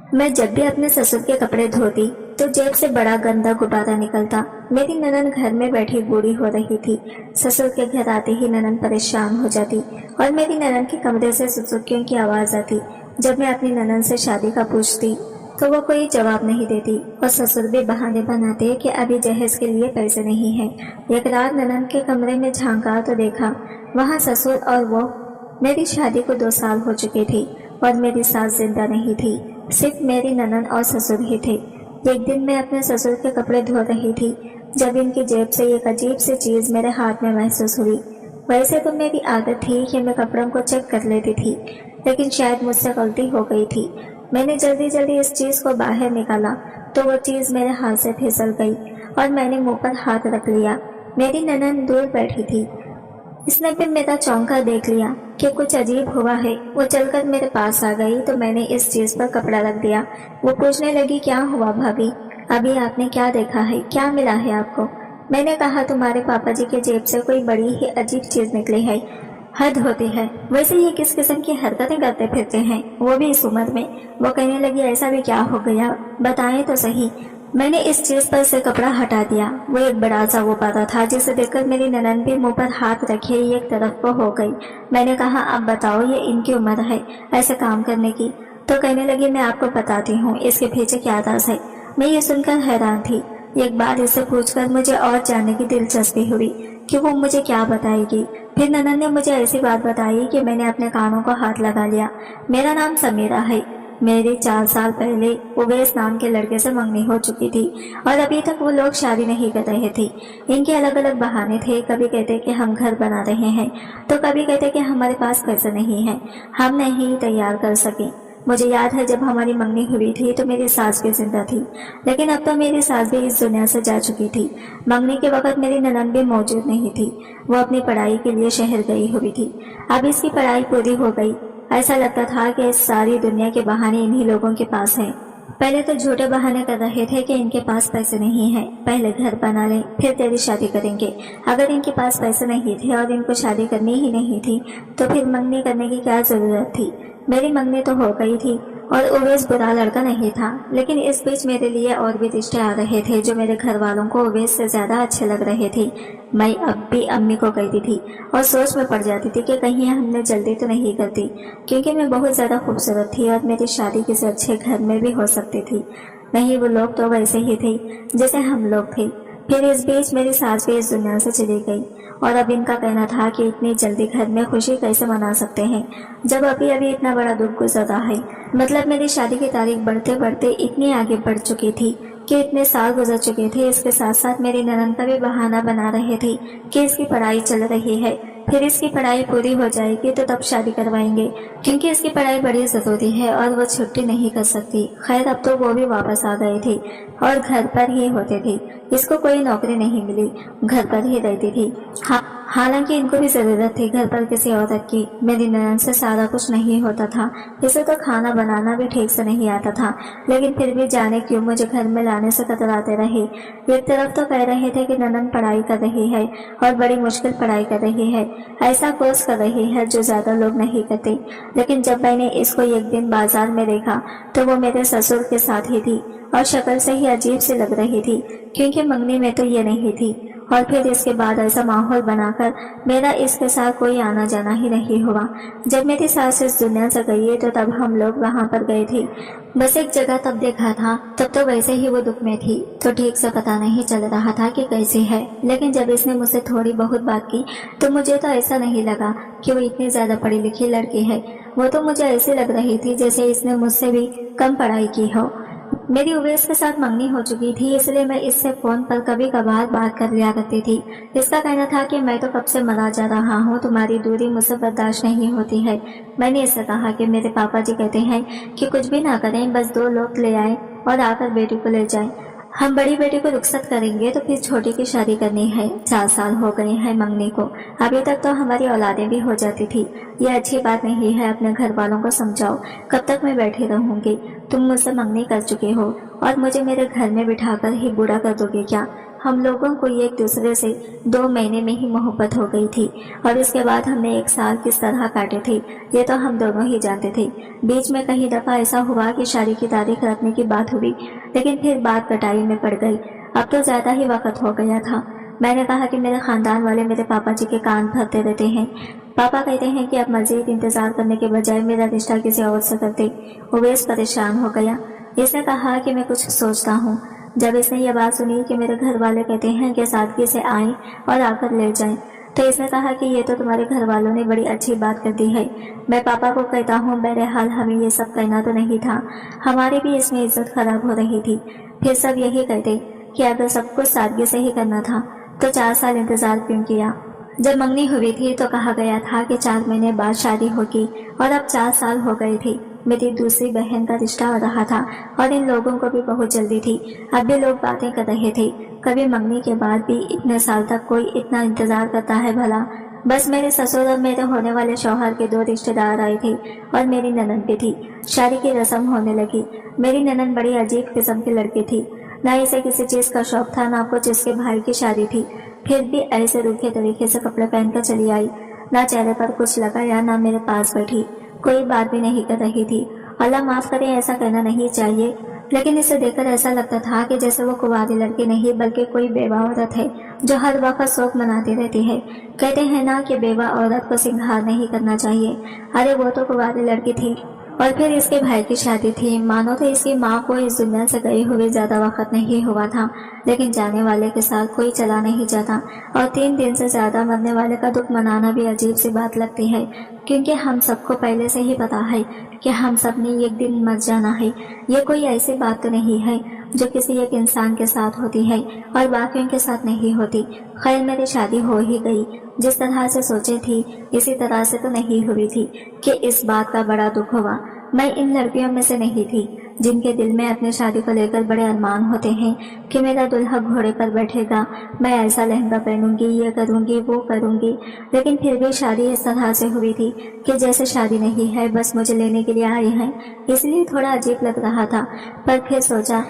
मैं जब भी अपने ससुर के कपड़े धोती तो जेब से बड़ा गंदा गुब्बारा निकलता। मेरी ननन घर में बैठी बूढ़ी हो रही थी। ससुर के घर आते ही ननन परेशान हो जाती और मेरी ननन के कमरे से सुसुकियों की आवाज आती। जब मैं अपनी ननन से शादी का पूछती तो वो कोई जवाब नहीं देती और ससुर भी बहाने बनाते कि अभी जहेज के लिए पैसे नहीं है। एक रात ननन के कमरे में झांका तो देखा वहाँ ससुर और वो। मेरी शादी को 2 साल हो चुके थे और मेरी सास जिंदा नहीं थी, सिर्फ मेरी ननन और ससुर ही थे। एक दिन मैं अपने ससुर के कपड़े धो रही थी जब इनकी जेब से एक अजीब सी चीज मेरे हाथ में महसूस हुई। वैसे तो मेरी आदत थी कि मैं कपड़ों को चेक कर लेती थी, लेकिन शायद मुझसे गलती हो गई थी। मैंने जल्दी जल्दी इस चीज को बाहर निकाला तो वो चीज मेरे हाथ से फिसल गई और मैंने मुंह पर हाथ रख लिया। मेरी ननन दूर बैठी थी। इसने भी मेरा चौंका देख लिया कि कुछ अजीब हुआ है। वो चलकर मेरे पास आ गई तो मैंने इस चीज पर कपड़ा रख दिया। वो पूछने लगी, क्या हुआ भाभी, अभी आपने क्या देखा है, क्या मिला है आपको? मैंने कहा, तुम्हारे पापा जी के जेब से कोई बड़ी ही अजीब चीज निकली है। हद होती है, वैसे ये किस किस्म की हरकतें करते फिरते हैं, वो भी इस उम्र में। वो कहने लगी, ऐसा भी क्या हो गया, बताएं तो सही। मैंने इस चीज पर से कपड़ा हटा दिया। वो एक बड़ा सा गुब्बारा था जिसे देखकर मेरी ननन भी मुंह पर हाथ रखे एक तरफ को हो गई। मैंने कहा, अब बताओ ये इनकी उम्र है ऐसे काम करने की? तो कहने लगी, मैं आपको बताती हूँ इसके पीछे क्या राज है। मैं ये सुनकर हैरान थी। एक बार इसे पूछकर मुझे और जानने की दिलचस्पी हुई कि वो मुझे क्या बताएगी। फिर ननन ने मुझे ऐसी बात बताई कि मैंने अपने कानों को हाथ लगा लिया। मेरा नाम समीरा है। मेरे 4 साल पहले उवैस नाम के लड़के से मंगनी हो चुकी थी और अभी तक वो लोग शादी नहीं कर रहे थे। इनके अलग अलग बहाने थे। कभी कहते कि हम घर बना रहे हैं तो कभी कहते कि हमारे पास पैसे नहीं है, हम नहीं तैयार कर सके। मुझे याद है जब हमारी मंगनी हुई थी तो मेरी सास भी जिंदा थी, लेकिन अब तो मेरी सास भी इस दुनिया से जा चुकी थी। मंगनी के वक्त मेरी ननन भी मौजूद नहीं थी। वो अपनी पढ़ाई के लिए शहर गई हुई थी। अब इसकी पढ़ाई पूरी हो गई। ऐसा लगता था कि इस सारी दुनिया के बहाने इन्हीं लोगों के पास हैं। पहले तो झूठे बहाने कर रहे थे कि इनके पास पैसे नहीं हैं, पहले घर बना लें फिर तेरी शादी करेंगे। अगर इनके पास पैसे नहीं थे और इनको शादी करनी ही नहीं थी तो फिर मंगनी करने की क्या जरूरत थी। मेरी मंगनी तो हो गई थी और उवैस बुरा लड़का नहीं था, लेकिन इस बीच मेरे लिए और भी रिश्ते आ रहे थे जो मेरे घर वालों को उवैस से ज्यादा अच्छे लग रहे थे। मैं अब भी अम्मी को कहती थी और सोच में पड़ जाती थी कि कहीं हमने जल्दी तो नहीं कर दी, क्योंकि मैं बहुत ज्यादा खूबसूरत थी और मेरी शादी किसी अच्छे घर में भी हो सकती थी। नहीं, वो लोग तो वैसे ही थे जैसे हम लोग थे। फिर इस बीच मेरी सास भी इस दुनिया से चली गई और अब इनका कहना था कि इतनी जल्दी घर में खुशी कैसे मना सकते हैं जब अभी अभी इतना बड़ा दुख गुजरा है। मतलब मेरी शादी की तारीख बढ़ते बढ़ते इतनी आगे बढ़ चुकी थी कि इतने साल गुजर चुके थे। इसके साथ साथ मेरी ननन का भी बहाना बना रहे थे कि इसकी पढ़ाई चल रही है, फिर इसकी पढ़ाई पूरी हो जाएगी तो तब शादी करवाएंगे, क्योंकि इसकी पढ़ाई बड़ी जरूरी है और वो छुट्टी नहीं कर सकती। खैर अब तो वो भी वापस आ गए थे और घर पर ही होते थे। इसको कोई नौकरी नहीं मिली, घर पर ही रहती थी। हालांकि इनको भी जरूरत थी घर पर किसी औरत की। मेरी ननन से सारा कुछ नहीं होता था। इसे तो खाना बनाना भी ठीक से नहीं आता था, लेकिन फिर भी जाने क्यों मुझे घर में लाने से कतराते रहे। एक तरफ तो कह रहे थे कि ननन पढ़ाई कर रही है और बड़ी मुश्किल पढ़ाई कर रही है, ऐसा कोर्स कर रही है जो ज्यादा लोग नहीं करते। लेकिन जब मैंने इसको एक दिन बाजार में देखा तो वो मेरे ससुर के साथ ही थी और शक्ल से ही अजीब सी लग रही थी, क्योंकि मंगनी में तो ये नहीं थी। और फिर इसके बाद ऐसा माहौल बनाकर मेरा इसके साथ कोई आना जाना ही नहीं हुआ। जब मेरी सास इस दुनिया से गई तो तब हम लोग वहाँ पर गए थे। बस एक जगह तब देखा था, तब तो वैसे ही वो दुख में थी तो ठीक से पता नहीं चल रहा था कि कैसी है। लेकिन जब इसने मुझसे थोड़ी बहुत बात की तो मुझे तो ऐसा नहीं लगा कि वो इतनी ज्यादा पढ़ी लिखी लड़की है। वो तो मुझे ऐसी लग रही थी जैसे इसने मुझसे भी कम पढ़ाई की हो। मेरी उवैस के साथ मंगनी हो चुकी थी, इसलिए मैं इससे फोन पर कभी कभार बात कर लिया करती थी। इसका कहना था कि मैं तो कब से मरा जा रहा हूँ, तुम्हारी दूरी मुझसे बर्दाश्त नहीं होती है। मैंने इससे कहा कि मेरे पापा जी कहते हैं कि कुछ भी ना करें, बस 2 लोग ले आए और आकर बेटी को ले जाएं। हम बड़ी बेटी को रुखसत करेंगे तो फिर छोटी की शादी करनी है। 4 साल हो गए हैं मंगनी को, अभी तक तो हमारी औलादें भी हो जाती थी। ये अच्छी बात नहीं है, अपने घर वालों को समझाओ। कब तक मैं बैठी रहूंगी? तुम मुझसे मंगनी कर चुके हो और मुझे मेरे घर में बिठाकर ही बूढ़ा कर दोगे क्या? हम लोगों को एक दूसरे से 2 महीने में ही मोहब्बत हो गई थी और इसके बाद हमने 1 साल किस तरह काटे थे ये तो हम दोनों ही जानते थे। बीच में कई दफ़ा ऐसा हुआ कि शादी की तारीख रखने की बात हुई, लेकिन फिर बात कटाई में पड़ गई। अब तो ज़्यादा ही वक्त हो गया था। मैंने कहा कि मेरे खानदान वाले मेरे पापा जी के कान भरते रहते हैं। पापा कहते हैं कि अब मजीद इंतजार करने के बजाय मेरा रिश्ता किसी और से करते। उवैस परेशान हो गया। इसने कहा कि मैं कुछ सोचता हूँ। जब इसने यह बात सुनी कि मेरे घर वाले कहते हैं कि सादगी से आएं और आकर ले जाएं, तो इसने कहा कि ये तो तुम्हारे घर वालों ने बड़ी अच्छी बात कर दी है। मैं पापा को कहता हूँ बहरहाल हमें ये सब करना तो नहीं था, हमारी भी इसमें इज्जत खराब हो रही थी। फिर सब यही कहते कि अगर सब कुछ सादगी से ही करना था तो 4 साल इंतजार क्यों किया। जब मंगनी हुई थी तो कहा गया था कि 4 महीने बाद शादी होगी और अब 4 साल हो गए थे। मेरी दूसरी बहन का रिश्ता हो रहा था और इन लोगों को भी बहुत जल्दी थी। अब भी लोग बातें कर रहे थे। कभी मंगनी के बाद भी इतने साल तक कोई इतना इंतजार करता है भला। बस मेरे ससुर और मेरे होने वाले शौहर के 2 रिश्तेदार आए थे और मेरी ननद भी थी। शादी की रस्म होने लगी। मेरी ननद बड़ी अजीब किस्म की लड़की थी। ना इसे किसी चीज का शौक था, ना कुछ इसके भाई की शादी थी। फिर भी ऐसे रूखे तरीके से कपड़े पहनकर चली आई। ना चेहरे पर कुछ लगाया, ना मेरे पास बैठी, कोई बात भी नहीं कर रही थी। अल्लाह माफ करे, ऐसा करना नहीं चाहिए, लेकिन इसे देखकर ऐसा लगता था कि जैसे वो कुंवारी लड़की नहीं बल्कि कोई बेवा औरत है जो हर वक्त शौक मनाती रहती है। कहते हैं ना कि बेवा औरत को सिंगार नहीं करना चाहिए। अरे वो तो कुंवारी लड़की थी और फिर इसके भाई की शादी थी। मानो तो इसकी माँ को इस दुनिया से गए हुए ज्यादा वक्त नहीं हुआ था, लेकिन जाने वाले के साथ कोई चला नहीं जाता और 3 दिन से ज्यादा मरने वाले का दुख मनाना भी अजीब सी बात लगती है, क्योंकि हम सबको पहले से ही पता है कि हम सब ने एक दिन मर जाना है। ये कोई ऐसी बात तो नहीं है जो किसी एक इंसान के साथ होती है और बाकियों के साथ नहीं होती। खैर मेरी शादी हो ही गई। जिस तरह से सोची थी इसी तरह से तो नहीं हुई थी कि इस बात का बड़ा दुख हुआ। मैं इन लड़कियों में से नहीं थी जिनके दिल में अपनी शादी को लेकर बड़े अरमान होते हैं कि मेरा दुल्हा घोड़े पर बैठेगा, मैं ऐसा लहंगा पहनूंगी, ये करूंगी, वो करूंगी। लेकिन फिर भी शादी इस तरह से हुई थी कि जैसे शादी नहीं है, बस मुझे लेने के लिए आए हैं। इसलिए थोड़ा अजीब लग रहा था, पर फिर सोचा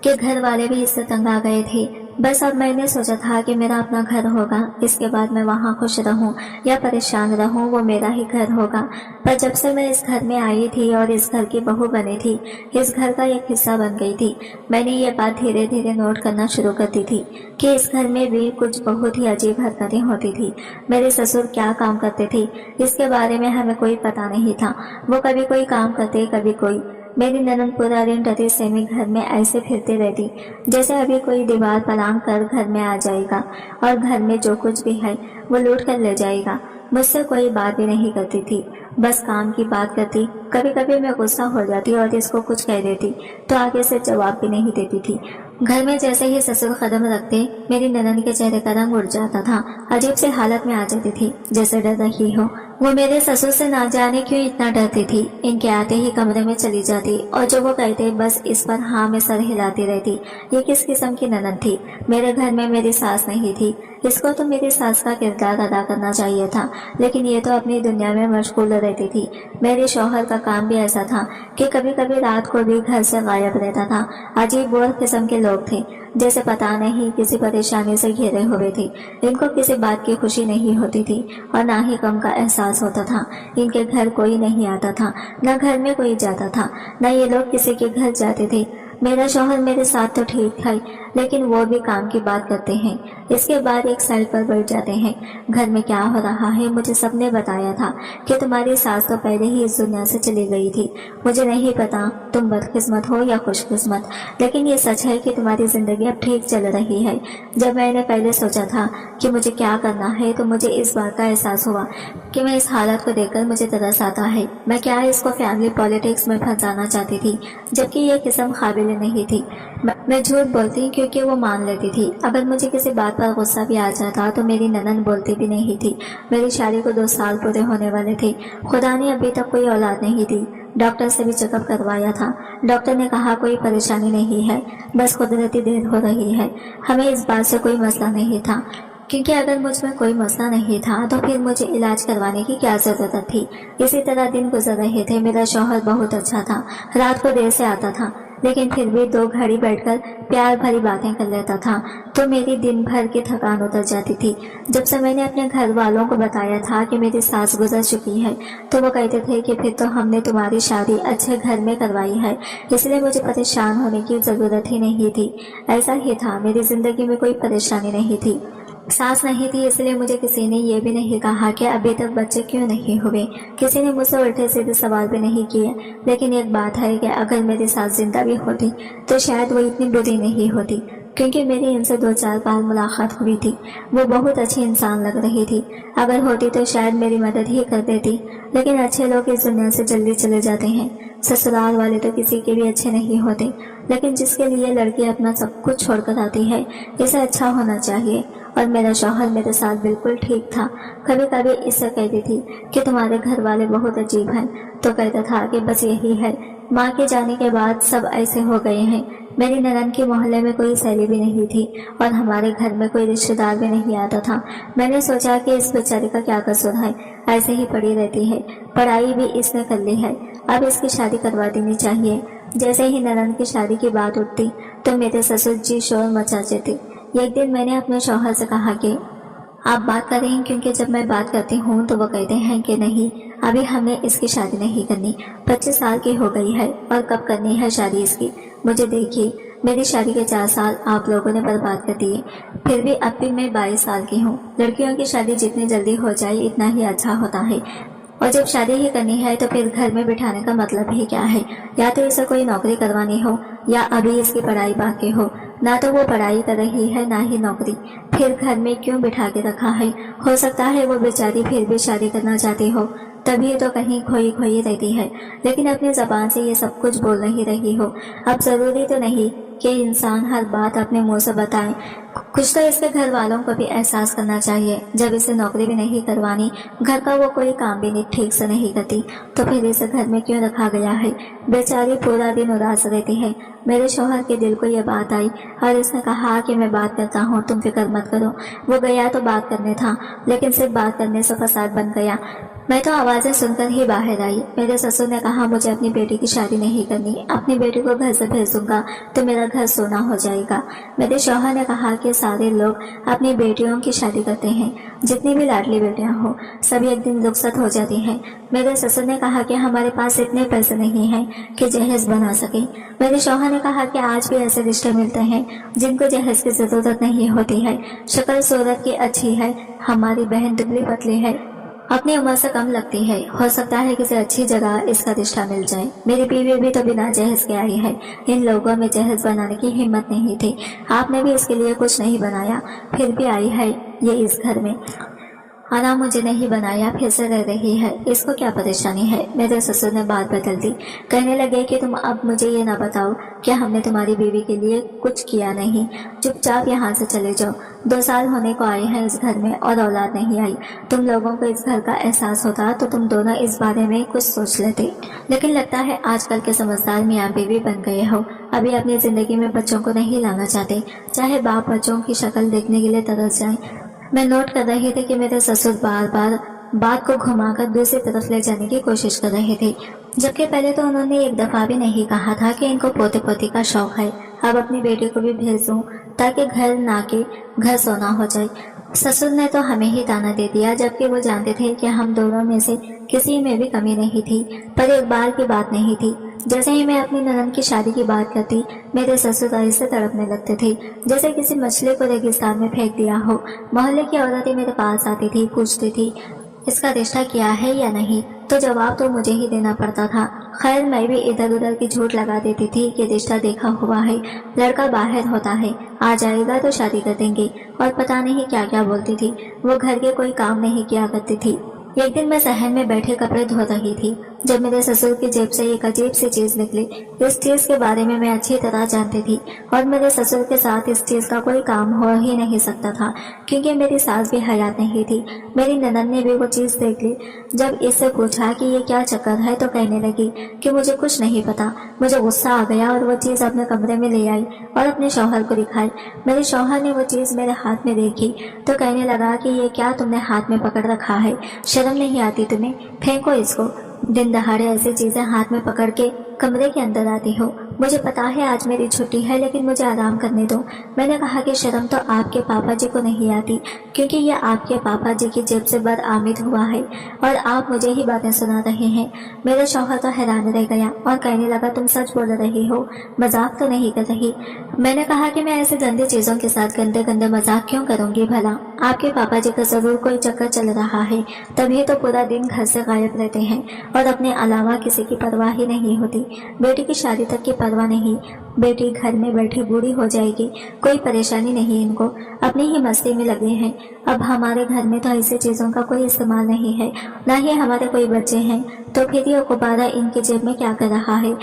कि घर वाले भी इससे तंग आ गए थे। बस अब मैंने सोचा था कि मेरा अपना घर होगा, इसके बाद मैं वहाँ खुश रहूं या परेशान रहूं, वो मेरा ही घर होगा। पर जब से मैं इस घर में आई थी और इस घर की बहू बनी थी, इस घर का एक हिस्सा बन गई थी, मैंने ये बात धीरे धीरे नोट करना शुरू कर दी थी कि इस घर में भी कुछ बहुत ही अजीब हरकतें होती थी। मेरे ससुर क्या काम करते थे इसके बारे में हमें कोई पता नहीं था। वो कभी कोई काम करते, कभी कोई। मेरी ननद पूरा दिन रति सेमी घर में ऐसे फिरती रहती जैसे अभी कोई दीवार पलांग कर घर में आ जाएगा और घर में जो कुछ भी है वो लूट कर ले जाएगा। मुझसे कोई बात भी नहीं करती थी, बस काम की बात करती। कभी कभी मैं गुस्सा हो जाती और इसको कुछ कह देती तो आगे से जवाब भी नहीं देती थी। घर में जैसे ही ससुर कदम रखते मेरी ननद के चेहरे का रंग उड़ जाता था, अजीब से हालत में आ जाती थी जैसे डर रही हो। वो मेरे ससुर से ना जाने क्यों इतना डरती थी। इनके आते ही कमरे में चली जाती और जो वो कहते बस इस पर हाँ में सर हिलाती रहती। ये किस किस्म की ननद थी। मेरे घर में मेरी सास नहीं थी, इसको तो मेरी सास का किरदार अदा करना चाहिए था, लेकिन ये तो अपनी दुनिया में मशगूल रहती थी। मेरे शौहर का काम भी ऐसा था कि कभी कभी रात को भी घर से गायब रहता था। अजीब बोर किस्म के लोग थे, जैसे पता नहीं किसी परेशानी से घिरे हुए थे। इनको किसी बात की खुशी नहीं होती थी और ना ही गम का एहसास होता था। इनके घर कोई नहीं आता था, न घर में कोई जाता था, न ये लोग किसी के घर जाते थे। मेरा शौहर मेरे साथ तो ठीक है, लेकिन वो भी काम की बात करते हैं। इसके बाद एक साइड पर बैठ जाते हैं। घर में क्या हो रहा है मुझे सबने बताया था कि तुम्हारी सास तो पहले ही इस दुनिया से चली गई थी। मुझे नहीं पता तुम बदकिस्मत हो या खुशकिस्मत, लेकिन ये सच है कि तुम्हारी जिंदगी अब ठीक चल रही है। जब मैंने पहले सोचा था कि मुझे क्या करना है तो मुझे इस बात का एहसास हुआ कि मैं इस हालत को देखकर मुझे तरस आता है। मैं क्या इसको फैमिली पॉलिटिक्स में फंसाना चाहती थी, जबकि ये किस्म काबिल नहीं थी। मैं झूठ बोलती क्योंकि वो मान लेती थी। अगर मुझे किसी बात पर गुस्सा भी आ जाता तो मेरी ननद बोलती भी नहीं थी। मेरी शादी को 2 साल पूरे होने वाले थे। खुदा ने अभी तक कोई औलाद नहीं दी। डॉक्टर से भी चेकअप करवाया था। डॉक्टर ने कहा कोई परेशानी नहीं है, बस कुदरती देर हो रही है। हमें इस बात से कोई मसला नहीं था, क्योंकि अगर मुझ में कोई मसला नहीं था तो फिर मुझे इलाज करवाने की क्या जरूरत थी। इसी तरह दिन गुजर रहे थे। मेरा शौहर बहुत अच्छा था, रात को देर से आता था, लेकिन फिर भी 2 घड़ी बैठकर प्यार भरी बातें कर लेता था तो मेरी दिन भर की थकान उतर जाती थी। जब से मैंने अपने घर वालों को बताया था कि मेरी सास गुजर चुकी है तो वो कहते थे कि फिर तो हमने तुम्हारी शादी अच्छे घर में करवाई है, इसलिए मुझे परेशान होने की जरूरत ही नहीं थी। ऐसा ही था, मेरी जिंदगी में कोई परेशानी नहीं थी। सास नहीं थी इसलिए मुझे किसी ने ये भी नहीं कहा कि अभी तक बच्चे क्यों नहीं हुए। किसी ने मुझसे उल्टे सीधे सवाल भी नहीं किए। लेकिन एक बात है कि अगर मेरी सास जिंदा भी होती तो शायद वो इतनी बुरी नहीं होती, क्योंकि मेरी इनसे 2-4 बार मुलाकात हुई थी। वो बहुत अच्छी इंसान लग रही थी। अगर होती तो शायद मेरी मदद ही कर देती। लेकिन अच्छे लोग इस दुनिया से जल्दी चले जाते हैं। ससुराल वाले तो किसी के भी अच्छे नहीं होते, लेकिन जिसके लिए लड़की अपना सब कुछ छोड़कर आती है इसे अच्छा होना चाहिए। और मेरा शौहर मेरे साथ बिल्कुल ठीक था। कभी कभी इससे कहती थी कि तुम्हारे घर वाले बहुत अजीब हैं, तो कहता था कि बस यही है, माँ के जाने के बाद सब ऐसे हो गए हैं। मेरी ननद के मोहल्ले में कोई सहेली भी नहीं थी और हमारे घर में कोई रिश्तेदार भी नहीं आता था। मैंने सोचा कि इस बेचारी का क्या कसूर है, ऐसे ही पड़ी रहती है, पढ़ाई भी इसने कर ली है, अब इसकी शादी करवा देनी चाहिए। जैसे ही ननद की शादी की बात उठती तो मेरे ससुर जी शोर मचा देते। एक दिन मैंने अपने शौहर से कहा कि आप बात करें, क्योंकि जब मैं बात करती हूँ तो वो कहते हैं कि नहीं, अभी हमें इसकी शादी नहीं करनी, 25 साल की हो गई है और कब करनी है शादी इसकी। मुझे देखिए, मेरी शादी के 4 साल आप लोगों ने बर्बाद कर दिए, फिर भी अब भी मैं 22 साल की हूँ। लड़कियों की शादी जितनी जल्दी हो जाए इतना ही अच्छा होता है, और जब शादी ही करनी है तो फिर घर में बिठाने का मतलब ही क्या है। या तो इसे कोई नौकरी करवानी हो या अभी इसकी पढ़ाई बाकी हो। ना तो वो पढ़ाई कर रही है ना ही नौकरी, फिर घर में क्यों बिठा के रखा है। हो सकता है वो बेचारी फिर भी शादी करना चाहती हो, तभी तो कहीं खोई खोई रहती है, लेकिन अपनी जबान से ये सब कुछ बोल नहीं रही हो। अब जरूरी तो नहीं कि इंसान हर बात अपने मुंह से बताए, कुछ तो इसके घर वालों को भी एहसास करना चाहिए। जब इसे नौकरी भी नहीं करवानी, घर का वो कोई काम भी नहीं ठीक से नहीं करती, तो फिर इसे घर में क्यों रखा गया है। बेचारी पूरा दिन उदास रहती है। मेरे शौहर के दिल को ये बात आई और इसने कहा कि मैं बात करता हूँ, तुम फिक्र मत करो। वो गया तो बात करने था, लेकिन सिर्फ बात करने से फसाद बन गया। मैं तो आवाजें सुनकर ही बाहर आई। मेरे ससुर ने कहा मुझे अपनी बेटी की शादी नहीं करनी, अपनी बेटी को घर से भेज दूंगा तो मेरा घर सोना हो जाएगा। मेरे शौहर ने कहा कि सारे लोग अपनी बेटियों की शादी करते हैं, जितनी भी लाडली बेटियां हो सभी एक दिन रुखसत हो जाती हैं। मेरे ससुर ने कहा कि हमारे पास इतने पैसे नहीं हैं कि जहेज बना सके। मेरे शौहर ने कहा कि आज भी ऐसे रिश्ते मिलते हैं जिनको जहेज की जरूरत नहीं होती है, शक्ल सूरत की अच्छी है, हमारी बहन दुबली पतली है, अपनी उम्र से कम लगती है, हो सकता है किसी अच्छी जगह इसका रिश्ता मिल जाए। मेरी बीवी भी तो बिना जहेज के आई है, इन लोगों में जहेज बनाने की हिम्मत नहीं थी। आपने भी इसके लिए कुछ नहीं बनाया, फिर भी आई है ये इस घर में। आना मुझे नहीं बनाया, फिर से रह रही है, इसको क्या परेशानी है। मेरे ससुर ने बात बदल दी, कहने लगे कि तुम अब मुझे ये ना बताओ कि हमने तुम्हारी बीवी के लिए कुछ किया नहीं, चुपचाप यहाँ से चले जाओ। 2 साल होने को आए हैं इस घर में और औलाद नहीं आई। तुम लोगों को इस घर का एहसास होता तो तुम दोनों इस बारे में कुछ सोच लेते, लेकिन लगता है आजकल के समझदार मियाँ बीवी बन गए हो, अभी अपनी जिंदगी में बच्चों को नहीं लाना चाहते, चाहे बाप बच्चों की शक्ल देखने के लिए तरस जाए। मैं नोट कर रही थी कि मेरे ससुर बार बार बात को घुमाकर दूसरी तरफ ले जाने की कोशिश कर रहे थे, जबकि पहले तो उन्होंने एक दफा भी नहीं कहा था कि इनको पोते पोती का शौक है। अब अपनी बेटी को भी भेज दूं ताकि घर ना के घर सोना हो जाए। ससुर ने तो हमें ही ताना दे दिया, जबकि वो जानते थे कि हम दोनों में से किसी में भी कमी नहीं थी, पर एक बार की बात नहीं थी। जैसे ही मैं अपनी ननद की शादी की बात करती, मेरे ससुर ऐसे तड़पने लगते थे जैसे किसी मछली को रेगिस्तान में फेंक दिया हो। मोहल्ले की औरतें मेरे पास आती थी, पूछती थी इसका रिश्ता किया है या नहीं, तो जवाब तो मुझे ही देना पड़ता था। खैर मैं भी इधर उधर की झूठ लगा देती थी कि रिश्ता देखा हुआ है, लड़का बाहर होता है, आ जाएगा तो शादी कर देंगे, और पता नहीं क्या क्या बोलती थी। वो घर के कोई काम नहीं किया करती थी। एक दिन मैं सहन में बैठे कपड़े धो रही थी जब मेरे ससुर की जेब से एक अजीब सी चीज निकली। इस चीज के बारे में मैं अच्छी तरह जानती थी और मेरे ससुर के साथ इस चीज का कोई काम हो ही नहीं सकता था, क्योंकि मेरी सास भी हयात नहीं थी। मेरी ननद ने भी वो चीज देख ली। जब इससे पूछा कि ये क्या चक्कर है तो कहने लगी कि मुझे कुछ नहीं पता। मुझे गुस्सा आ गया और वो चीज अपने कमरे में ले आई और अपने शौहर को दिखाई। मेरे शौहर ने वो चीज मेरे हाथ में देखी तो कहने लगा कि ये क्या तुमने हाथ में पकड़ रखा है, शर्म नहीं आती तुम्हें, फेंको इसको। दिन दहाड़े ऐसी चीजें हाथ में पकड़ के कमरे के अंदर आती हो, मुझे पता है आज मेरी छुट्टी है, लेकिन मुझे आराम करने दो। मैंने कहा कि शर्म तो आपके पापा जी को नहीं आती, क्योंकि ये आपके पापा जी की जेब से बदआमद हुआ है और आप मुझे ही बातें सुना रहे हैं। मेरा शौहर तो हैरान रह गया और कहने लगा, तुम सच बोल रही हो, मजाक तो नहीं कर रही। मैंने कहा कि मैं ऐसे गंदी चीजों के साथ गंदे गंदे मजाक क्यों करूंगी भला। आपके पापा जी का जरूर कोई चक्कर चल रहा है, तभी तो पूरा दिन घर से गायब रहते हैं और अपने अलावा किसी की परवाह ही नहीं होती। बेटी की शादी तक की परवाह नहीं, बेटी घर में बैठी बूढ़ी हो जाएगी, कोई परेशानी नहीं इनको, अपनी ही मस्ती में लगे हैं। अब हमारे घर में तो ऐसी चीजों का कोई इस्तेमाल नहीं है, ना ही हमारे कोई बच्चे हैं, तो फिर ये गुब्बारा इनकी जेब में क्या कर रहा है।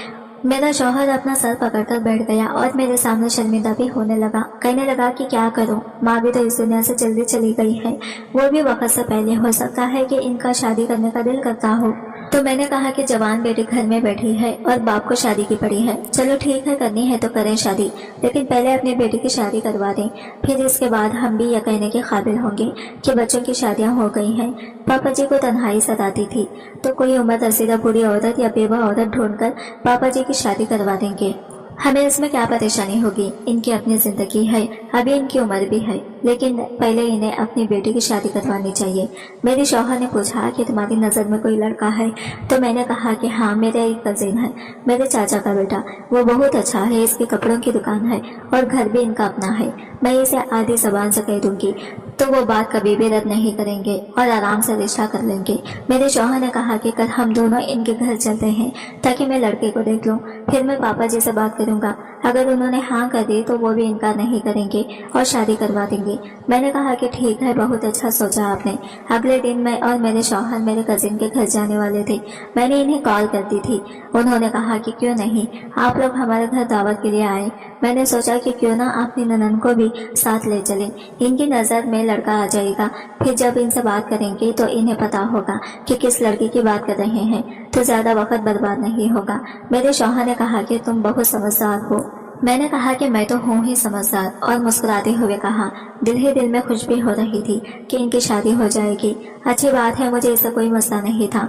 मेरा शौहर अपना सर पकड़कर बैठ गया और मेरे सामने शर्मिंदा भी होने लगा। कहने लगा कि क्या करूं, माँ भी तो इस दुनिया से जल्दी चली गई है, वो भी वक्त से पहले। हो सकता है कि इनका शादी करने का दिल करता हो। तो मैंने कहा कि जवान बेटी घर में बैठी है और बाप को शादी की पड़ी है, चलो ठीक है, करनी है तो करें शादी, लेकिन पहले अपनी बेटी की शादी करवा दें, फिर इसके बाद हम भी यह कहने के काबिल होंगे कि बच्चों की शादियां हो गई हैं। पापा जी को तन्हाई सताती थी, तो कोई उम्र रसीदा बूढ़ी औरत या बेवा औरत ढूंढकर पापा जी की शादी करवा देंगे। हमें इसमें क्या परेशानी होगी, इनकी अपनी जिंदगी है, अभी इनकी उम्र भी है, लेकिन पहले इन्हें अपनी बेटी की शादी करवानी चाहिए। मेरे शौहर ने पूछा कि तुम्हारी नज़र में कोई लड़का है, तो मैंने कहा कि हाँ, मेरा एक कजिन है, मेरे चाचा का बेटा, वो बहुत अच्छा है, इसके कपड़ों की दुकान है और घर भी इनका अपना है। मैं इसे आधी जबान से कह दूंगी तो वो बात कभी भी रद्द नहीं करेंगे और आराम से रिश्ता कर लेंगे। मेरे शौहर ने कहा कि कल हम दोनों इनके घर चलते हैं ताकि मैं लड़के को देख लूं, फिर मैं पापा जी से बात करूंगा, अगर उन्होंने हाँ कर दी तो वो भी इनकार नहीं करेंगे और शादी करवा देंगे। मैंने कहा कि ठीक है, बहुत अच्छा सोचा आपने। अगले दिन मैं और मेरे शौहर मेरे कजिन के घर जाने वाले थे। मैंने इन्हें कॉल कर दी थी, उन्होंने कहा कि क्यों नहीं, आप लोग हमारे घर दावत के लिए आए। मैंने सोचा कि क्यों ना अपनी ननन को भी साथ ले चलें, इनकी नज़र में लड़का आ जाएगा, फिर जब इनसे बात करेंगे तो इन्हें पता होगा कि किस लड़की की बात कर रहे हैं, तो ज्यादा वक्त बर्बाद नहीं होगा। मेरे शौहर ने कहा कि तुम बहुत समझदार हो। मैंने कहा कि मैं तो हूँ ही समझदार, और मुस्कुराते हुए कहा, दिल ही दिल में खुश भी हो रही थी कि इनकी शादी हो जाएगी। अच्छी बात है, मुझे इससे कोई मसला नहीं था,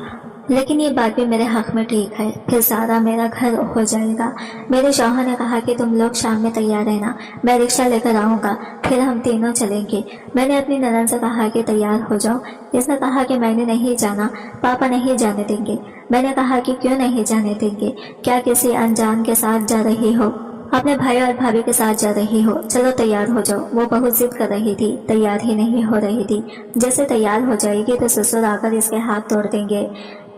लेकिन ये बात भी मेरे हक में ठीक है, फिर सारा मेरा घर हो जाएगा। मेरे शौहर ने कहा कि तुम लोग शाम में तैयार रहना, मैं रिक्शा लेकर आऊँगा, फिर हम तीनों चलेंगे। मैंने अपनी ननन से कहा कि तैयार हो जाओ। इसने कहा कि मैंने नहीं जाना, पापा नहीं जाने देंगे। मैंने कहा कि क्यों नहीं जाने देंगे, क्या किसी अनजान के साथ जा रही हो, अपने भाई और भाभी के साथ जा रही हो, चलो तैयार हो जाओ। वो बहुत जिद कर रही थी, तैयार ही नहीं हो रही थी। जैसे तैयार हो जाएगी तो ससुर आकर इसके हाथ तोड़ देंगे।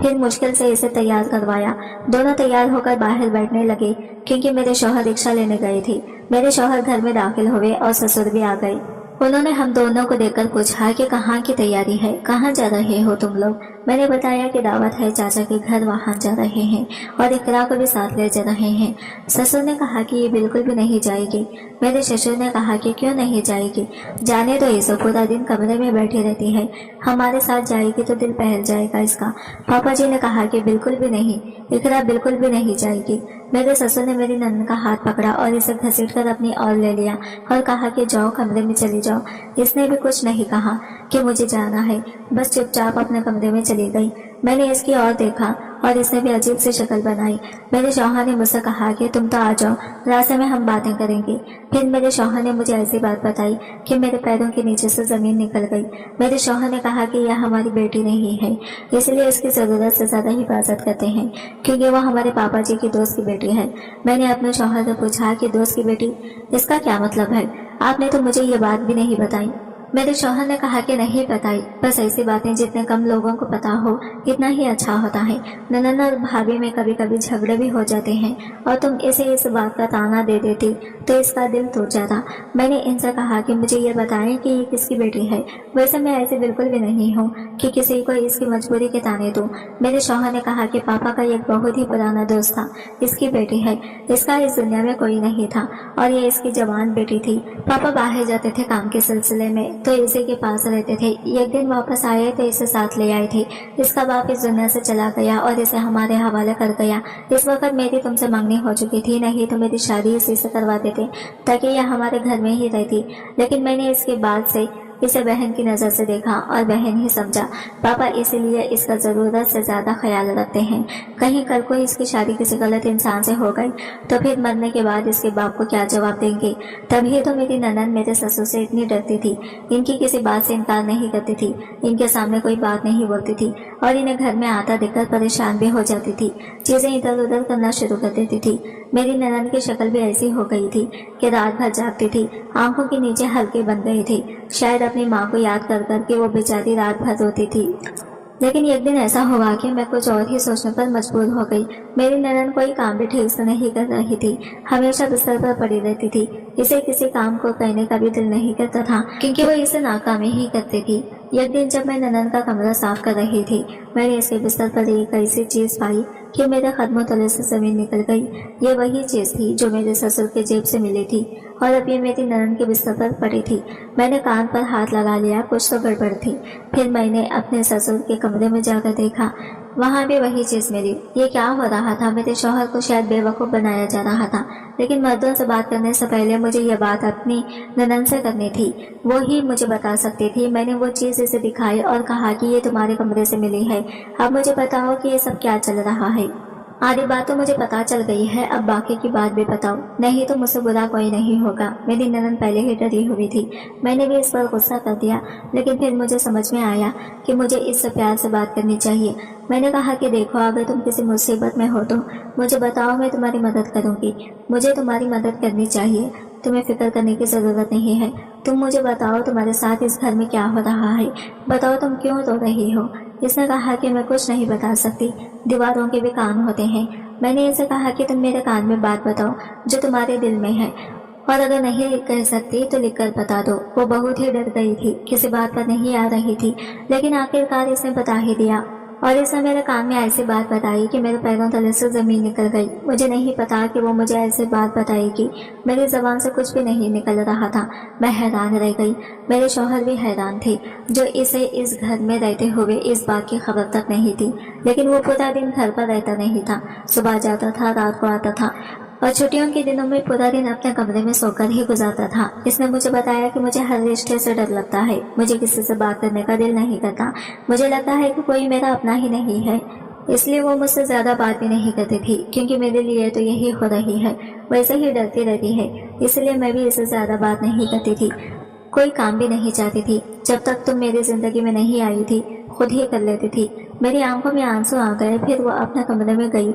फिर मुश्किल से इसे तैयार करवाया। दोनों तैयार होकर बाहर बैठने लगे, क्योंकि मेरे शौहर रिक्शा लेने गए थे। मेरे शौहर घर में दाखिल हुए और ससुर भी आ गए। उन्होंने हम दोनों को देखकर पूछा कि कहाँ की तैयारी है, कहाँ जा रहे हो तुम लोग। मैंने बताया कि दावत है चाचा के घर, वहाँ जा रहे हैं और इकरा को भी साथ ले जा रहे हैं। ससुर ने कहा कि ये बिल्कुल भी नहीं जाएगी। मेरे ससुर ने कहा कि क्यों नहीं जाएगी, जाने तो इसे, पूरा दिन कमरे में बैठी रहती है, हमारे साथ जाएगी तो दिल बहल जाएगा इसका। पापा जी ने कहा कि बिल्कुल भी नहीं, इकरा बिल्कुल भी नहीं जाएगी। मेरे ससुर ने मेरी ननन का हाथ पकड़ा और इसे घसीटकर अपनी ओर ले लिया और कहा कि जाओ, कमरे में चली जाओ। इसने भी कुछ नहीं कहा कि मुझे जाना है, बस चुपचाप अपने कमरे में चली गई। मैंने इसकी ओर देखा और इसने भी अजीब सी शक्ल बनाई। मेरे शौहर ने मुझसे कहा कि तुम तो आ जाओ, रास्ते में हम बातें करेंगे। फिर मेरे शौहर ने मुझे ऐसी बात बताई कि मेरे पैरों के नीचे से जमीन निकल गई। मेरे शौहर ने कहा कि यह हमारी बेटी नहीं है, इसलिए इसकी जरूरत से ज्यादा हिफाजत करते हैं, क्योंकि वह हमारे पापा जी की दोस्त की बेटी है। मैंने अपने शौहर से पूछा कि दोस्त की बेटी, इसका क्या मतलब है, आपने तो मुझे ये बात भी नहीं बताई। मेरे शौहर ने कहा कि नहीं बताई, बस ऐसी बातें जितने कम लोगों को पता हो इतना ही अच्छा होता है। ननन और भाभी में कभी कभी झगड़े भी हो जाते हैं और तुम इसे इस बात का ताना दे देती तो इसका दिल टूट जाता। मैंने इनसे कहा कि मुझे ये बताएं कि ये किसकी बेटी है। वैसे मैं ऐसे बिल्कुल भी नहीं हूँ कि किसी को इसकी मजबूरी के ताने दूँ। मेरे शौहर ने कहा कि पापा का एक बहुत ही पुराना दोस्त था, इसकी बेटी है, इसका इस दुनिया में कोई नहीं था और ये इसकी जवान बेटी थी। पापा बाहर जाते थे काम के सिलसिले में तो इसी के पास रहते थे। एक दिन वापस आए तो इसे साथ ले आए थे। इसका बाप इस दुनिया से चला गया और इसे हमारे हवाले कर गया। इस वक्त मेरी तुमसे मांगनी हो चुकी थी, नहीं तो मेरी शादी इसी से करवा देते ताकि यह हमारे घर में ही रहती, लेकिन मैंने इसके बाद से इसे बहन की नजर से देखा और बहन ही समझा पापा इसीलिए इसका जरूरत से ज्यादा ख्याल रखते हैं। कहीं कल को इसकी शादी किसी गलत इंसान से हो गई तो फिर मरने के बाद इसके बाप को क्या जवाब देंगे। तभी तो मेरी ननद मेरे ससुर से इतनी डरती थी, इनकी किसी बात से इनकार नहीं करती थी, इनके सामने कोई बात नहीं बोलती थी और इन्हें घर में आता देखकर परेशान भी हो जाती थी, चीजें इधर उधर करना शुरू कर देती थी। मेरी ननद की शक्ल भी ऐसी हो गई थी कि रात भर जागती थी, आंखों के नीचे हल्के बन गए थे। शायद अपनी माँ को याद कर करके वो बेचारी रात भर रोती थी। लेकिन एक दिन ऐसा हुआ कि मैं कुछ और ही सोचने पर मजबूर हो गई। मेरी ननद कोई काम भी ठीक से नहीं कर रही थी, हमेशा बिस्तर पर पड़ी रहती थी। इसे किसी काम को करने का भी दिल नहीं करता था क्योंकि वो इसे नाकामी ही करती थी। एक दिन जब मैं ननद का कमरा साफ कर रही थी, मैंने इसके बिस्तर पर एक ऐसी चीज पाई कि मेरे कदमों तले से जमीन निकल गई। ये वही चीज थी जो मेरे ससुर के जेब से मिली थी और अब ये मेरी ननद के बिस्तर पर पड़ी थी। मैंने कान पर हाथ लगा लिया, कुछ तो गड़बड़ थी। फिर मैंने अपने ससुर के कमरे में जाकर देखा, वहाँ भी वही चीज मिली। ये क्या हो रहा था? मेरे शौहर को शायद बेवकूफ बनाया जा रहा था, लेकिन मर्दों से बात करने से पहले मुझे ये बात अपनी ननद से करनी थी, वो ही मुझे बता सकती थी। मैंने वो चीज इसे दिखाई और कहा कि ये तुम्हारे कमरे से मिली है, अब मुझे बताओ कि ये सब क्या चल रहा है। आधी बात तो मुझे पता चल गई है, अब बाकी की बात भी बताओ, नहीं तो मुझसे बुरा कोई नहीं होगा। मेरी ननद पहले ही डरी हुई थी, मैंने भी इस पर गुस्सा कर दिया, लेकिन फिर मुझे समझ में आया कि मुझे इससे प्यार से बात करनी चाहिए। मैंने कहा कि देखो, अगर तुम किसी मुसीबत में हो तो मुझे बताओ, मैं तुम्हारी मदद करूंगी। मुझे तुम्हारी मदद करनी चाहिए, तुम्हें फिक्र करने की जरूरत नहीं है। तुम मुझे बताओ तुम्हारे साथ इस घर में क्या हो रहा है, बताओ तुम क्यों रो रही हो। इसने कहा कि मैं कुछ नहीं बता सकती, दीवारों के भी कान होते हैं। मैंने इसे कहा कि तुम मेरे कान में बात बताओ जो तुम्हारे दिल में है, और अगर नहीं कह सकती तो लिखकर बता दो। वो बहुत ही डर गई थी, किसी बात पर नहीं आ रही थी, लेकिन आखिरकार इसने बता ही दिया और इसने मेरे कान में ऐसी बात बताई कि मेरे पैरों तले से जमीन निकल गई। मुझे नहीं पता कि वो मुझे ऐसी बात बताएगी, मेरी जबान से कुछ भी नहीं निकल रहा था। मैं हैरान रह गई, मेरे शौहर भी हैरान थे, जो इसे इस घर में रहते हुए इस बात की खबर तक नहीं थी। लेकिन वो पूरा दिन घर पर रहता नहीं था, सुबह जाता था, रात को आता था और छुट्टियों के दिनों में पूरा दिन अपने कमरे में सोकर ही गुजारता था। इसने मुझे बताया कि मुझे हर रिश्ते से डर लगता है, मुझे किसी से बात करने का दिल नहीं करता, मुझे लगता है कि कोई मेरा अपना ही नहीं है, इसलिए वो मुझसे ज्यादा बात भी नहीं करती थी, क्योंकि मेरे लिए तो यही हो रही है। वैसे ही डरती रहती है, इसलिए मैं भी इससे ज्यादा बात नहीं करती थी, कोई काम भी नहीं चाहती थी। जब तक तुम मेरी जिंदगी में नहीं आई थी, खुद ही कर लेती थी। मेरी आंखों में आंसू आ गए। फिर वो अपने कमरे में गई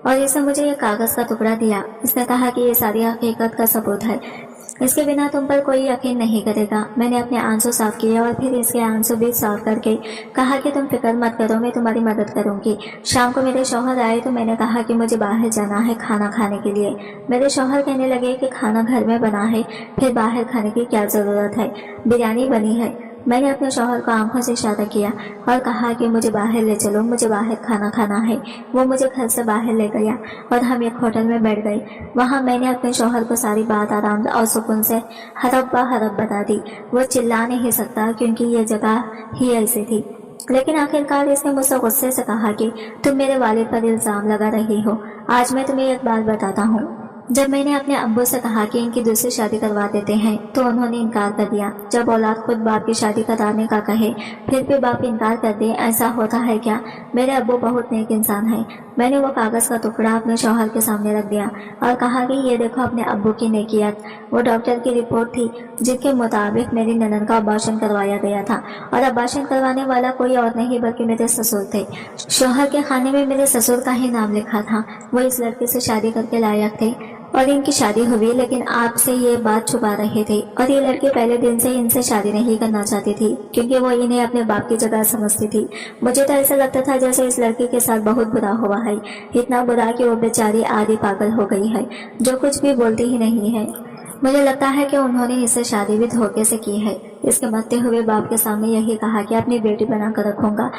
और इसने मुझे एक कागज का टुकड़ा दिया। इसने कहा कि ये सारी हकीकत का सबूत है, इसके बिना तुम पर कोई यकीन नहीं करेगा। मैंने अपने आंसू साफ किए और फिर इसके आंसू भी साफ करके कहा कि तुम फिक्र मत करो, मैं तुम्हारी मदद करूंगी। शाम को मेरे शौहर आए तो मैंने कहा कि मुझे बाहर जाना है खाना खाने के लिए। मेरे शौहर कहने लगे कि खाना घर में बना है, फिर बाहर खाने की क्या जरूरत है, बिरयानी बनी है। मैंने अपने शौहर को आंखों से इशारा किया और कहा कि मुझे बाहर ले चलो, मुझे बाहर खाना खाना है। वो मुझे घर से बाहर ले गया और हम एक होटल में बैठ गए। वहाँ मैंने अपने शौहर को सारी बात आराम और सुकून से हरफ ब हरफ बता दी। वो चिल्ला नहीं सकता क्योंकि ये जगह ही ऐसी थी। लेकिन आखिरकार इसने मुझसे गुस्से से कहा कि तुम मेरे वालिद पर इल्जाम लगा रही हो। आज मैं तुम्हें एक बात बताता हूँ। जब मैंने अपने अब्बू से कहा कि इनकी दूसरी शादी करवा देते हैं तो उन्होंने इनकार कर दिया। जब औलाद खुद बाप की शादी कराने का कहे फिर भी बाप इनकार कर दे, ऐसा होता है क्या? मेरे अब्बू बहुत नेक इंसान हैं। मैंने वो कागज का टुकड़ा अपने शौहर के सामने रख दिया और कहा कि ये देखो अपने अब्बू की नेकियत। वो डॉक्टर की रिपोर्ट थी जिसके मुताबिक मेरी ननद का अबॉर्शन करवाया गया था और अबॉर्शन करवाने वाला कोई और नहीं बल्कि मेरे ससुर थे। शौहर के खाने में मेरे ससुर का ही नाम लिखा था। वो इस लड़के से शादी करके लायक थे और इनकी शादी हुई, लेकिन आपसे ये बात छुपा रहे थे और ये लड़की पहले दिन से इनसे शादी नहीं करना चाहती थी क्योंकि वो इन्हें अपने बाप की जगह समझती थी। मुझे तो ऐसा लगता था जैसे इस लड़की के साथ बहुत बुरा हुआ है, इतना बुरा कि वो बेचारी आधी पागल हो गई है, जो कुछ भी बोलती ही नहीं है। मुझे लगता है कि उन्होंने इससे शादी भी धोखे से की है। इसके मरते हुए बाप के सामने यही कहा कि अपनी बेटी बनाकर रखूंगा,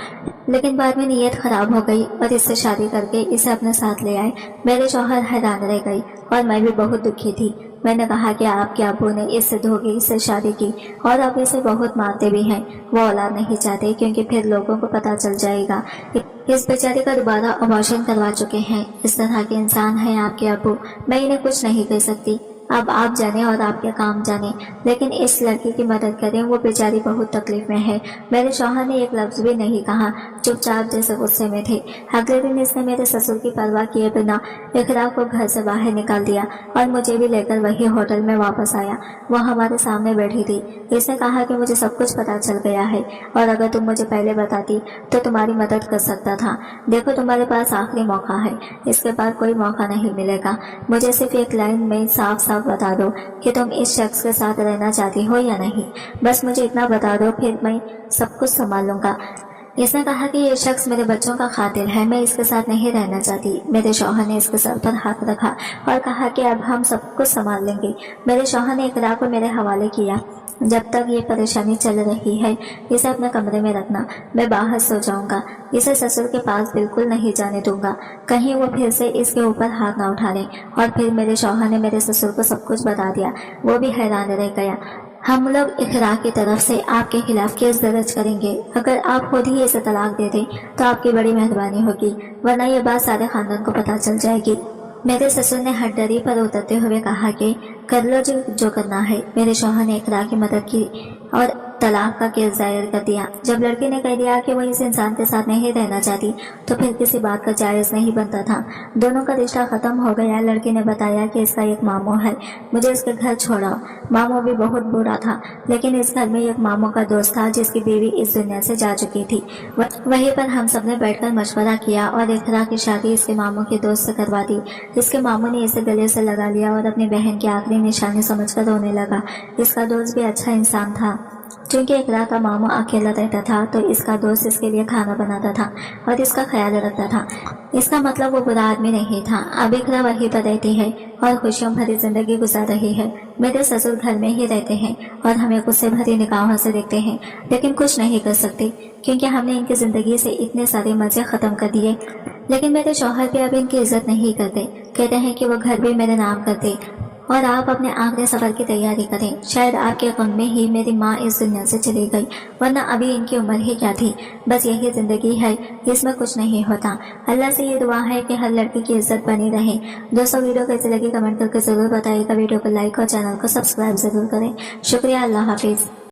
लेकिन बाद में नीयत खराब हो गई और इससे शादी करके इसे अपने साथ ले आए। मेरे शौहर हैरान रह गई और मैं भी बहुत दुखी थी। मैंने कहा कि आपके अब्बू ने इससे धोखे से शादी की और अब इसे बहुत मारते भी हैं। वो औलाद नहीं चाहते क्योंकि फिर लोगों को पता चल जाएगा इस बेचारे का दोबारा अबॉर्शन करवा चुके हैं। इस तरह के इंसान हैं आपके अब्बू। मैं इन्हें कुछ नहीं कह सकती। अब आप जाने और आपके काम जाने, लेकिन इस लड़की की मदद करें, वो बेचारी बहुत तकलीफ में है। मेरे शौहर ने एक लफ्ज भी नहीं कहा, चुपचाप जैसे गुस्से में थे। अगले दिन इसने मेरे ससुर की परवाह किए बिना इकरा को घर से बाहर निकाल दिया और मुझे भी लेकर वही होटल में वापस आया। वो हमारे सामने बैठी थी। इसने कहा कि मुझे सब कुछ पता चल गया है और अगर तुम मुझे पहले बताती तो तुम्हारी मदद कर सकता था। देखो तुम्हारे पास आखिरी मौका है, इसके बाद कोई मौका नहीं मिलेगा। मुझे सिर्फ एक लाइन में साफ साफ बता दो कि तुम इस शख्स के साथ रहना चाहती हो या नहीं। बस मुझे इतना बता दो, फिर मैं सब कुछ संभाल लूंगा। इसने कहा कि ये शख्स मेरे बच्चों का खातिर है, मैं इसके साथ नहीं रहना चाहती। मेरे शौहर ने इसके सर पर हाथ रखा और कहा कि अब हम सब कुछ संभाल लेंगे। मेरे शौहर ने इकरा को मेरे हवाले किया। जब तक ये परेशानी चल रही है इसे अपने कमरे में रखना, मैं बाहर सो जाऊंगा। इसे ससुर के पास बिल्कुल नहीं जाने दूंगा, कहीं वो फिर से इसके ऊपर हाथ ना उठा ले। और फिर मेरे शौहर ने मेरे ससुर को सब कुछ बता दिया। वो भी हैरान रह गया। हम लोग इकरा की तरफ से आपके खिलाफ केस दर्ज करेंगे। अगर आप खुद ही इसे तलाक दे दें तो आपकी बड़ी मेहरबानी होगी, वरना ये बात सारे खानदान को पता चल जाएगी। मेरे ससुर ने हटडरी पर उतरते हुए कहा कि कर लो जो करना है। मेरे शौहर ने इकरा की मदद की और तलाक का केस दायर कर दिया। जब लड़की ने कह दिया कि वो इस इंसान के साथ नहीं रहना चाहती तो फिर किसी बात का जायज नहीं बनता था। दोनों का रिश्ता खत्म हो गया। लड़की ने बताया कि इसका एक मामू है, मुझे इसके घर छोड़ाओ। मामू भी बहुत बुरा था, लेकिन इस घर में एक मामू का दोस्त था जिसकी बीवी इस दुनिया से जा चुकी थी। वहीं पर हम सब ने बैठकर मशवरा किया और इकरा की शादी इसके मामू के दोस्त से करवा दी। इसके मामू ने इसे गले से लगा लिया और अपनी बहन की आखिरी निशानी समझकर रोने लगा। इसका दोस्त भी अच्छा इंसान था। क्योंकि इकरा का मामू अकेला रहता था तो इसका दोस्त इसके लिए खाना बनाता था और इसका ख्याल रखता था। इसका मतलब वो बुरा आदमी नहीं था। अब इकरा वहीं पर रहती है और खुशियों भरी जिंदगी गुजार रही है। मेरे ससुर घर में ही रहते हैं और हमें गुस्से भरी निगाहों से देखते हैं, लेकिन कुछ नहीं कर सकते क्योंकि हमने इनकी जिंदगी से इतने सारे मजे खत्म कर दिए। लेकिन मेरे शौहर भी अब इनकी इज्जत नहीं करते, कहते हैं कि वो घर भी मेरे नाम करते और आप अपने आखिरी सफर की तैयारी करें। शायद आपके गम में ही मेरी माँ इस दुनिया से चली गई, वरना अभी इनकी उम्र ही क्या थी। बस यही जिंदगी है, इसमें कुछ नहीं होता। अल्लाह से ये दुआ है कि हर लड़की की इज्जत बनी रहे। दोस्तों वीडियो कैसी लगी कमेंट करके जरूर बताइएगा। वीडियो को लाइक और चैनल को सब्सक्राइब जरूर करें। शुक्रिया। अल्लाह हाफिज।